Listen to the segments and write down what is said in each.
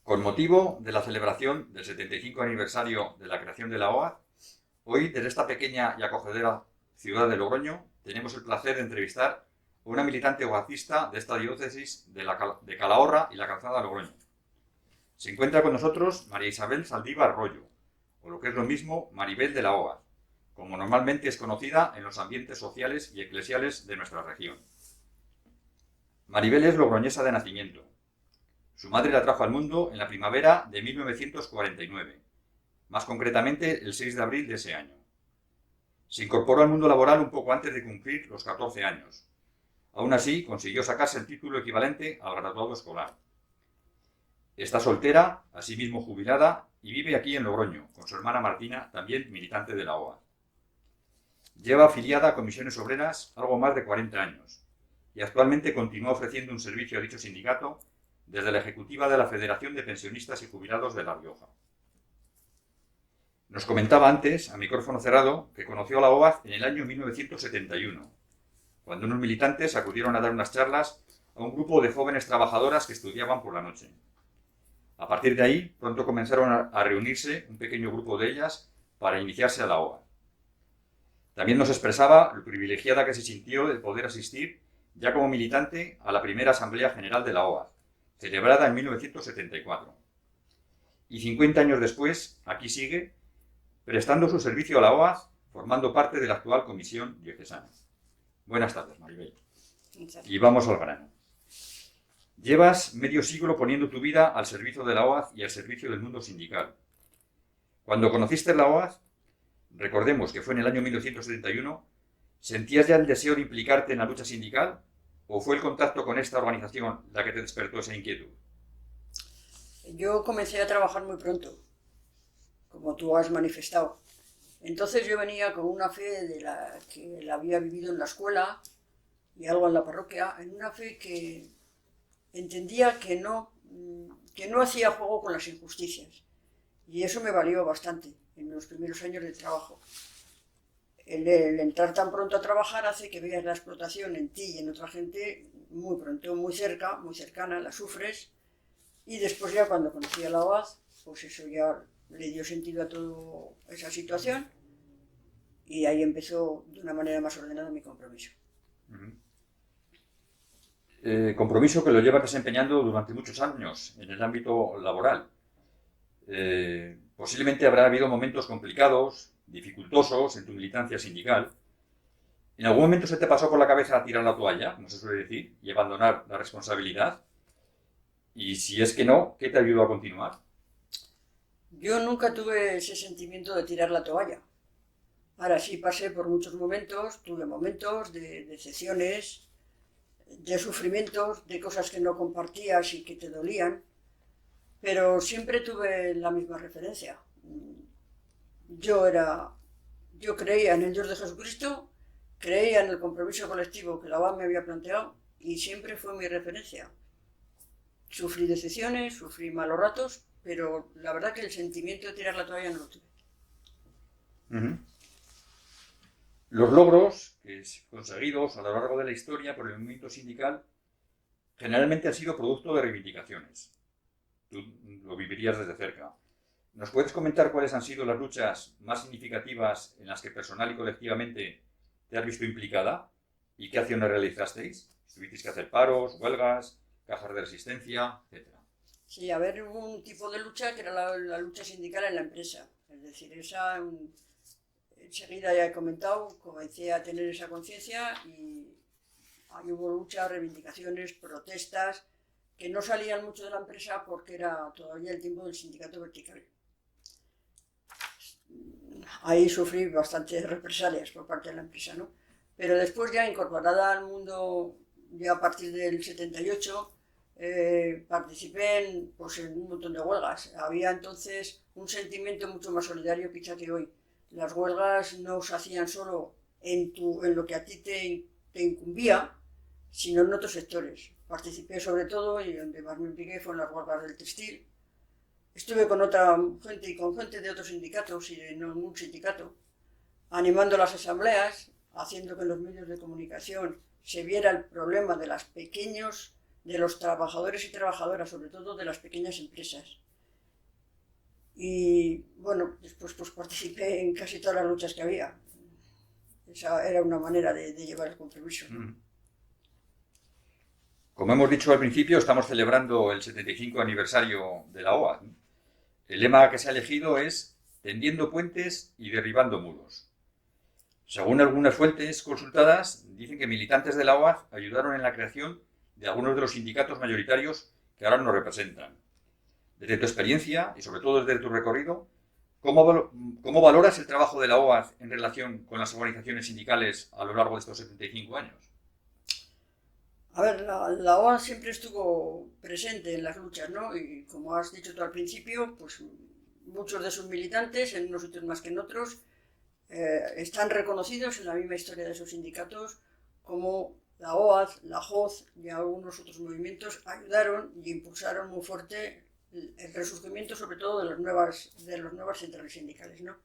Con motivo de la celebración del 75 aniversario de la creación de la OAZ, hoy desde esta pequeña y acogedora ciudad de Logroño tenemos el placer de entrevistar a una militante oacista de esta diócesis de Calahorra y la Calzada de Logroño. Se encuentra con nosotros María Isabel Saldívar Arroyo, o lo que es lo mismo, Maribel de la OAZ, como normalmente es conocida en los ambientes sociales y eclesiales de nuestra región. Maribel es logroñesa de nacimiento. Su madre la trajo al mundo en la primavera de 1949, más concretamente el 6 de abril de ese año. Se incorporó al mundo laboral un poco antes de cumplir los 14 años. Aún así, consiguió sacarse el título equivalente al graduado escolar. Está soltera, asimismo jubilada, y vive aquí en Logroño, con su hermana Martina, también militante de la OAZ. Lleva afiliada a Comisiones Obreras algo más de 40 años, y actualmente continúa ofreciendo un servicio a dicho sindicato desde la ejecutiva de la Federación de Pensionistas y Jubilados de La Rioja. Nos comentaba antes, a micrófono cerrado, que conoció a la OAZ en el año 1971, cuando unos militantes acudieron a dar unas charlas a un grupo de jóvenes trabajadoras que estudiaban por la noche. A partir de ahí, pronto comenzaron a reunirse un pequeño grupo de ellas para iniciarse a la OAZ. También nos expresaba lo privilegiada que se sintió de poder asistir, ya como militante, a la primera Asamblea General de la OAZ, celebrada en 1974. Y 50 años después, aquí sigue, prestando su servicio a la OAZ, formando parte de la actual Comisión Diocesana. Buenas tardes, Maribel. Y vamos al grano. Llevas medio siglo poniendo tu vida al servicio de la OAZ y al servicio del mundo sindical. Cuando conociste la OAZ, recordemos que fue en el año 1971, ¿sentías ya el deseo de implicarte en la lucha sindical o fue el contacto con esta organización la que te despertó esa inquietud? Yo comencé a trabajar muy pronto, como tú has manifestado. Entonces yo venía con una fe de la que la había vivido en la escuela y algo en la parroquia, en una fe que entendía que no hacía juego con las injusticias. Y eso me valió bastante en los primeros años de trabajo. El entrar tan pronto a trabajar hace que veas la explotación en ti y en otra gente muy pronto, muy cerca, muy cercana, la sufres. Y después ya cuando conocí a la OAZ, pues eso ya le dio sentido a toda esa situación y ahí empezó de una manera más ordenada mi compromiso. Compromiso que lo llevas desempeñando durante muchos años en el ámbito laboral. Posiblemente habrá habido momentos complicados, dificultosos en tu militancia sindical. ¿En algún momento se te pasó por la cabeza tirar la toalla, como se suele decir, y abandonar la responsabilidad? Y si es que no, ¿qué te ayudó a continuar? Yo nunca tuve ese sentimiento de tirar la toalla. Ahora sí pasé por muchos momentos, tuve momentos de decepciones, de sufrimientos, de cosas que no compartías y que te dolían, pero siempre tuve la misma referencia. Yo creía en el Dios de Jesucristo, creía en el compromiso colectivo que la OAZ me había planteado y siempre fue mi referencia. Sufrí decepciones, sufrí malos ratos, pero la verdad que el sentimiento de tirar la toalla no lo tuve. Los logros conseguidos a lo largo de la historia por el movimiento sindical generalmente han sido producto de reivindicaciones. Tú lo vivirías desde cerca. ¿Nos puedes comentar cuáles han sido las luchas más significativas en las que personal y colectivamente te has visto implicada y qué acciones realizasteis? ¿Tuvisteis que hacer paros, huelgas, cajas de resistencia, etcétera? Sí, a ver, hubo un tipo de lucha que era la lucha sindical en la empresa. Es decir, esa enseguida ya he comentado, comencé a tener esa conciencia y ahí hubo luchas, reivindicaciones, protestas, que no salían mucho de la empresa porque era todavía el tiempo del sindicato vertical. Ahí sufrí bastantes represalias por parte de la empresa, ¿no? Pero después ya incorporada al mundo, ya a partir del 78, participé en un montón de huelgas. Había entonces un sentimiento mucho más solidario quizá que hoy. Las huelgas no se hacían solo en lo que a ti te incumbía, sino en otros sectores. Participé sobre todo, y donde más me impliqué fue en las huelgas del textil. Estuve con otra gente y con gente de otros sindicatos y de ningún sindicato, animando las asambleas, haciendo que en los medios de comunicación se viera el problema de los pequeños de los trabajadores y trabajadoras, sobre todo de las pequeñas empresas. Y bueno, después pues participé en casi todas las luchas que había. Esa era una manera de llevar el compromiso. Como hemos dicho al principio, estamos celebrando el 75 aniversario de la OA. El lema que se ha elegido es tendiendo puentes y derribando muros. Según algunas fuentes consultadas, dicen que militantes de la OAZ ayudaron en la creación de algunos de los sindicatos mayoritarios que ahora nos representan. Desde tu experiencia y sobre todo desde tu recorrido, ¿cómo valoras el trabajo de la OAZ en relación con las organizaciones sindicales a lo largo de estos 75 años? A ver, la OA siempre estuvo presente en las luchas, ¿no? Y como has dicho tú al principio, pues muchos de sus militantes, en unos sitios más que en otros, están reconocidos en la misma historia de sus sindicatos como la OAZ, la JOZ y algunos otros movimientos ayudaron y impulsaron muy fuerte el resurgimiento, sobre todo de las nuevas centrales sindicales, ¿no?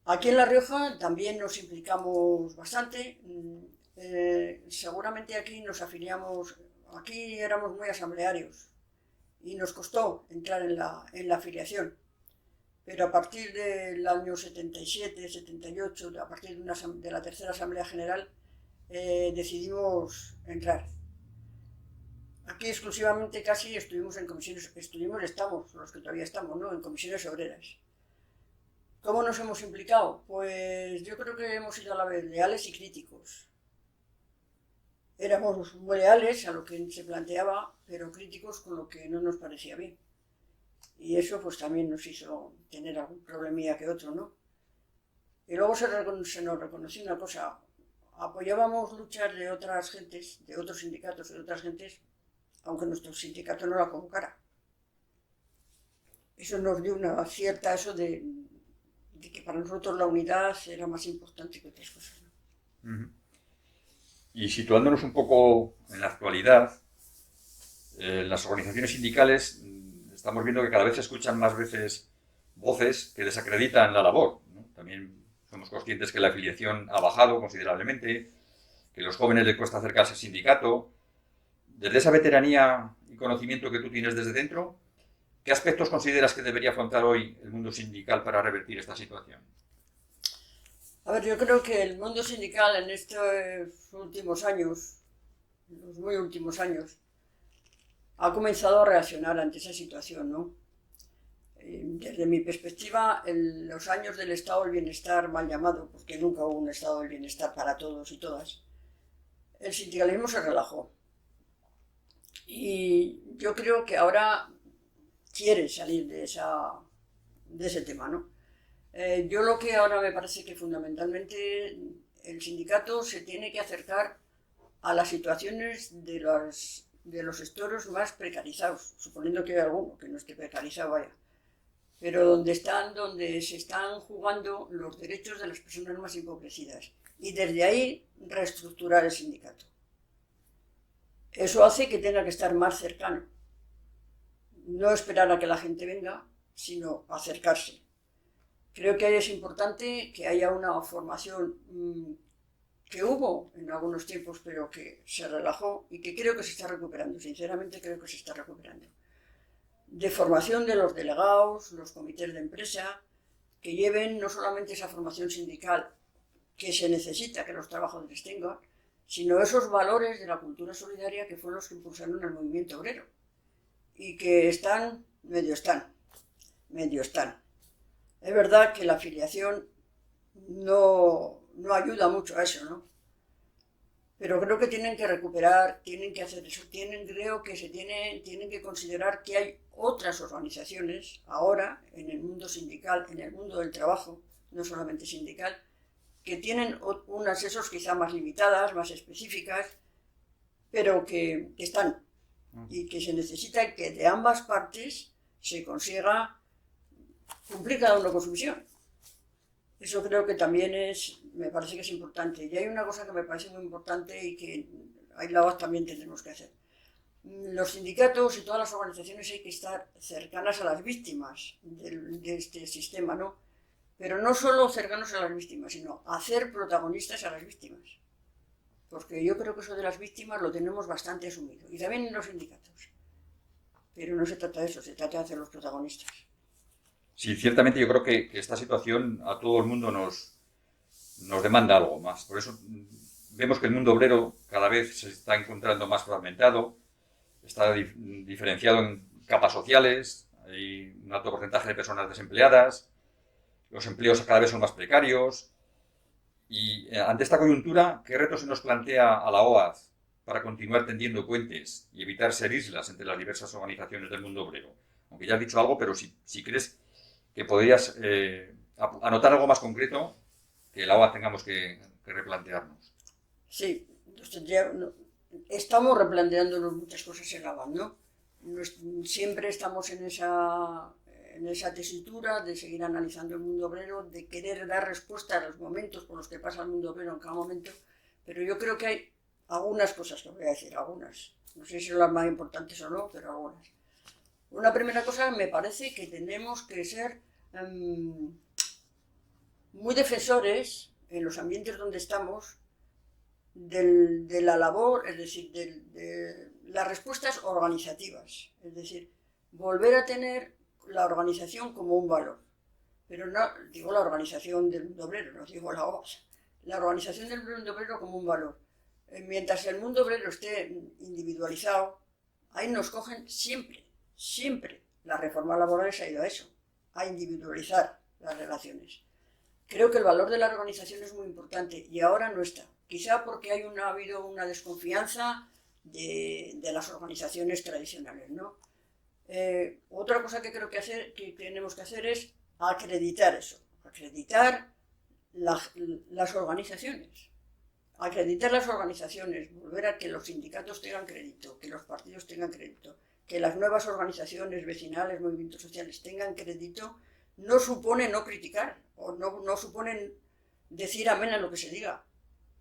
Aquí en La Rioja también nos implicamos bastante. Seguramente aquí nos afiliamos, aquí éramos muy asamblearios y nos costó entrar en la afiliación. Pero a partir del año 77, 78, a partir de la tercera Asamblea General, decidimos entrar. Aquí exclusivamente casi estuvimos en comisiones, estamos, los que todavía estamos, ¿no? En comisiones obreras. ¿Cómo nos hemos implicado? Pues yo creo que hemos sido a la vez leales y críticos. Éramos muy leales a lo que se planteaba, pero críticos con lo que no nos parecía bien. Y eso pues también nos hizo tener algún problemilla que otro, ¿no? Y luego se nos reconoció una cosa. Apoyábamos luchas de otras gentes, de otros sindicatos, de otras gentes, aunque nuestro sindicato no la convocara. Eso nos dio una cierta eso de que para nosotros la unidad era más importante que otras cosas, ¿no? Y situándonos un poco en la actualidad, las organizaciones sindicales estamos viendo que cada vez se escuchan más veces voces que desacreditan la labor, ¿no? También somos conscientes que la afiliación ha bajado considerablemente, que a los jóvenes les cuesta acercarse al sindicato. Desde esa veteranía y conocimiento que tú tienes desde dentro, ¿qué aspectos consideras que debería afrontar hoy el mundo sindical para revertir esta situación? A ver, yo creo que el mundo sindical en estos últimos años, los muy últimos años, ha comenzado a reaccionar ante esa situación, ¿no? Desde mi perspectiva, en los años del estado del bienestar, mal llamado, porque nunca hubo un estado del bienestar para todos y todas, el sindicalismo se relajó. Y yo creo que ahora quiere salir de ese tema, ¿no? Yo lo que ahora me parece que fundamentalmente el sindicato se tiene que acercar a las situaciones de los sectores más precarizados, suponiendo que hay alguno que no esté precarizado, vaya, pero donde se están jugando los derechos de las personas más empobrecidas y desde ahí reestructurar el sindicato. Eso hace que tenga que estar más cercano, no esperar a que la gente venga, sino acercarse. Creo que es importante que haya una formación que hubo en algunos tiempos, pero que se relajó y que creo que se está recuperando, sinceramente creo que se está recuperando. De formación de los delegados, los comités de empresa, que lleven no solamente esa formación sindical que se necesita que los trabajadores tengan, sino esos valores de la cultura solidaria que fueron los que impulsaron el movimiento obrero y que medio están. Es verdad que la afiliación no ayuda mucho a eso, ¿no? Pero creo que tienen que recuperar, tienen que hacer eso, creo que tienen que considerar que hay otras organizaciones ahora en el mundo sindical, en el mundo del trabajo, no solamente sindical, que tienen unas esos quizá más limitadas, más específicas, pero que están y que se necesita que de ambas partes se consiga cumplir cada uno con su misión. Eso creo que también me parece que es importante. Y hay una cosa que me parece muy importante y que ahí la OAZ también tendremos que hacer. Los sindicatos y todas las organizaciones hay que estar cercanas a las víctimas de este sistema, ¿no? Pero no solo cercanos a las víctimas, sino hacer protagonistas a las víctimas. porque yo creo que eso de las víctimas lo tenemos bastante asumido, y también en los sindicatos. Pero no se trata de eso, se trata de hacer los protagonistas. Sí, ciertamente yo creo que esta situación a todo el mundo nos demanda algo más. Por eso vemos que el mundo obrero cada vez se está encontrando más fragmentado, está diferenciado en capas sociales, hay un alto porcentaje de personas desempleadas, los empleos cada vez son más precarios. Y ante esta coyuntura, ¿qué retos se nos plantea a la OAD para continuar tendiendo puentes y evitar ser islas entre las diversas organizaciones del mundo obrero? Aunque ya has dicho algo, pero si crees que podrías anotar algo más concreto que la OAD tengamos que replantearnos. Sí, estamos replanteándonos muchas cosas en la OAD, ¿no? Siempre estamos en esa tesitura de seguir analizando el mundo obrero, de querer dar respuesta a los momentos por los que pasa el mundo obrero en cada momento, pero yo creo que hay algunas cosas que voy a decir, algunas. No sé si son las más importantes o no, pero algunas. Una primera cosa, me parece que tenemos que ser muy defensores en los ambientes donde estamos de la labor, es decir, de las respuestas organizativas, es decir, volver a tener la organización como un valor. Pero no digo la organización del mundo obrero, no digo la OAS, la organización del mundo obrero como un valor. Mientras el mundo obrero esté individualizado, ahí nos cogen siempre. La reforma laboral ha ido a eso, a individualizar las relaciones. Creo que el valor de la organización es muy importante y ahora no está. Quizá porque ha habido una desconfianza de las organizaciones tradicionales, ¿no? Otra cosa que creo que tenemos que hacer es acreditar eso, acreditar las organizaciones. Acreditar las organizaciones, volver a que los sindicatos tengan crédito, que los partidos tengan crédito, que las nuevas organizaciones vecinales, movimientos sociales tengan crédito, no supone no criticar o no supone decir amén a lo que se diga.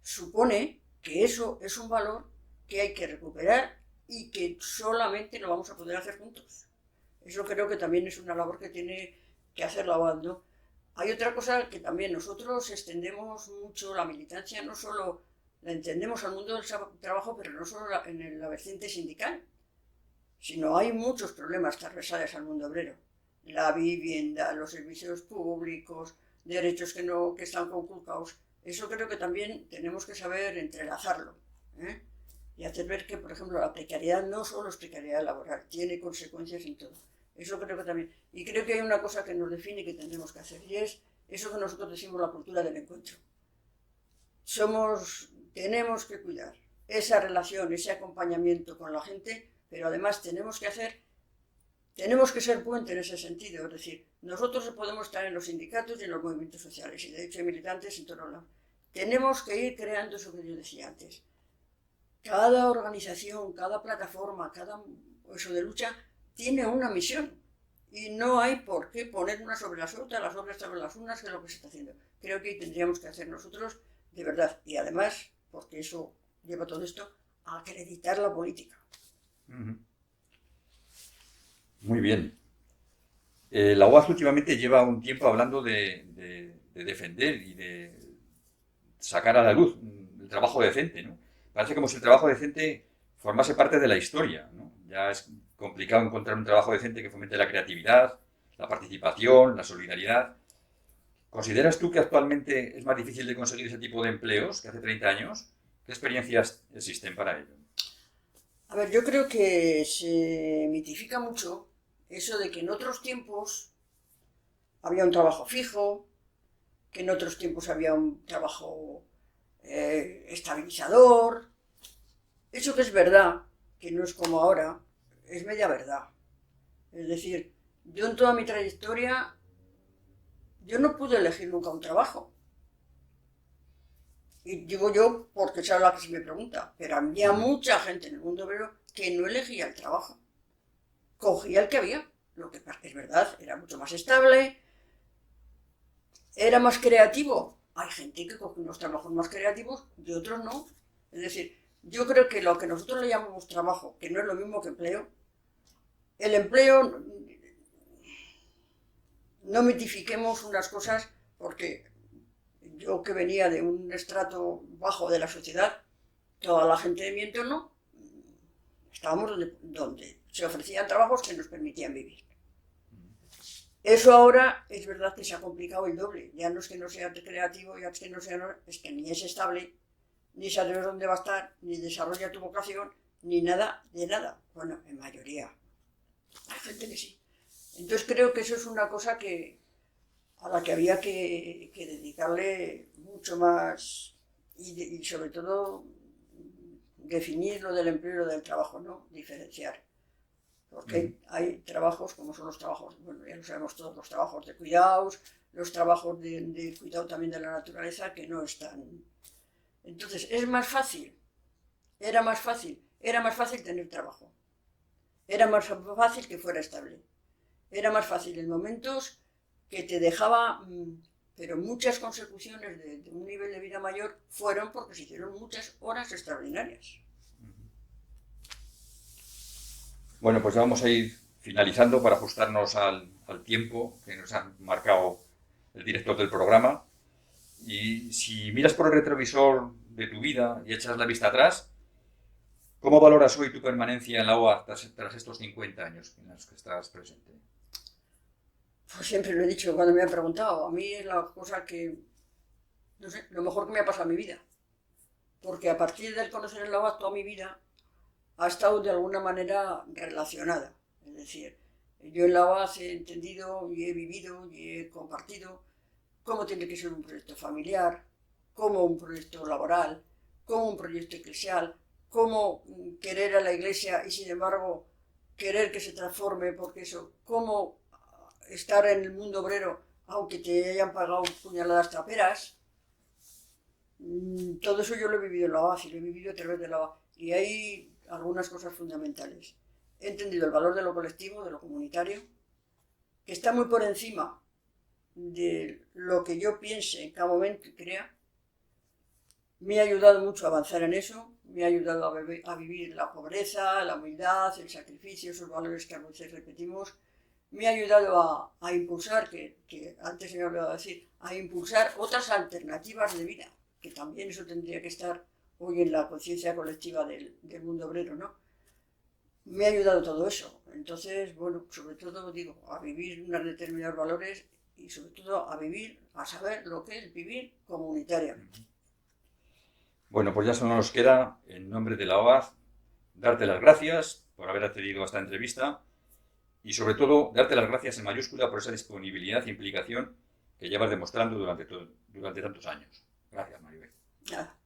Supone que eso es un valor que hay que recuperar y que solamente lo vamos a poder hacer juntos. Eso creo que también es una labor que tiene que hacer la OAD, ¿no? Hay otra cosa que también nosotros extendemos mucho la militancia, no solo la entendemos al mundo del trabajo, pero no solo en la vertiente sindical, sino hay muchos problemas transversales al mundo obrero. La vivienda, los servicios públicos, derechos que están conculcados. Eso creo que también tenemos que saber entrelazarlo, ¿eh? Y hacer ver que, por ejemplo, la precariedad no solo es precariedad laboral, tiene consecuencias en todo. Eso creo que también. Y creo que hay una cosa que nos define y que tendremos que hacer, y es eso que nosotros decimos la cultura del encuentro. Tenemos que cuidar esa relación, ese acompañamiento con la gente, pero además tenemos que ser puente en ese sentido. Es decir, nosotros podemos estar en los sindicatos y en los movimientos sociales, y de hecho hay militantes en todos lados. Tenemos que ir creando eso que yo decía antes. Cada organización, cada plataforma, cada eso de lucha tiene una misión. Y no hay por qué poner una sobre las otras sobre las unas, que es lo que se está haciendo. Creo que tendríamos que hacer nosotros de verdad. Y además, porque eso lleva todo esto, a acreditar la política. Muy bien. La UAS últimamente lleva un tiempo hablando de defender y de sacar a la luz el trabajo decente, ¿no? Parece como si el trabajo decente formase parte de la historia, ¿no? Ya es complicado encontrar un trabajo decente que fomente la creatividad, la participación, la solidaridad. ¿Consideras tú que actualmente es más difícil de conseguir ese tipo de empleos que hace 30 años? ¿Qué experiencias existen para ello? A ver, yo creo que se mitifica mucho eso de que en otros tiempos había un trabajo fijo, que en otros tiempos había un trabajo estabilizador. Eso que es verdad, que no es como ahora, es media verdad. Es decir, yo en toda mi trayectoria, yo no pude elegir nunca un trabajo. Y digo yo porque es la que se me pregunta, pero había mucha gente en el mundo obrero que no elegía el trabajo. Cogía el que había. Lo que es verdad, era mucho más estable, era más creativo. Hay gente que coge unos trabajos más creativos y otros no. Es decir, yo creo que lo que nosotros le llamamos trabajo, que no es lo mismo que empleo, el empleo, no mitifiquemos unas cosas, porque yo que venía de un estrato bajo de la sociedad, toda la gente de mi entorno estábamos donde se ofrecían trabajos que nos permitían vivir. Eso ahora es verdad que se ha complicado el doble. Ya no es que no sea creativo, ya es que no sea, es que ni es estable, ni sabes dónde va a estar, ni desarrolla tu vocación, ni nada de nada. Bueno, en mayoría. Hay gente que sí. Entonces creo que eso es una cosa a la que había que dedicarle mucho más y sobre todo definir lo del empleo y lo del trabajo, ¿no? Diferenciar. Porque hay trabajos como son los trabajos, bueno, ya lo sabemos todos, los trabajos de cuidados, los trabajos de cuidado también de la naturaleza, que no están. Entonces, era más fácil tener trabajo, era más fácil que fuera estable, era más fácil en momentos que te dejaba, pero muchas consecuciones de un nivel de vida mayor fueron porque se hicieron muchas horas extraordinarias. Bueno, pues ya vamos a ir finalizando para ajustarnos al tiempo que nos ha marcado el director del programa. Y si miras por el retrovisor de tu vida y echas la vista atrás, ¿cómo valoras hoy tu permanencia en la OAZ tras estos 50 años en los que estás presente? Pues siempre lo he dicho cuando me han preguntado. A mí es la cosa que, no sé, lo mejor que me ha pasado en mi vida. Porque a partir del conocer el OAZ toda mi vida ha estado de alguna manera relacionada. Es decir, yo en la OAZ he entendido y he vivido y he compartido cómo tiene que ser un proyecto familiar, cómo un proyecto laboral, cómo un proyecto eclesial, cómo querer a la Iglesia y sin embargo querer que se transforme, porque eso, cómo estar en el mundo obrero aunque te hayan pagado puñaladas traperas. Todo eso yo lo he vivido en la OAZ y lo he vivido a través de la OAZ. Y hay algunas cosas fundamentales. He entendido el valor de lo colectivo, de lo comunitario, que está muy por encima de lo que yo piense en cada momento y crea. Me ha ayudado mucho a avanzar en eso, me ha ayudado a vivir la pobreza, la humildad, el sacrificio, esos valores que a veces repetimos. Me ha ayudado a impulsar, que antes se me ha olvidado decir, a impulsar otras alternativas de vida, que también eso tendría que estar hoy en la conciencia colectiva del mundo obrero, ¿no? Me ha ayudado todo eso. Entonces, bueno, sobre todo, digo, a vivir unos determinados valores y sobre todo a vivir, a saber lo que es vivir comunitariamente. Bueno, pues ya solo nos queda, en nombre de la OAZ, darte las gracias por haber accedido a esta entrevista y sobre todo darte las gracias en mayúscula por esa disponibilidad e implicación que llevas demostrando durante tantos años. Gracias, Maribel. Nada.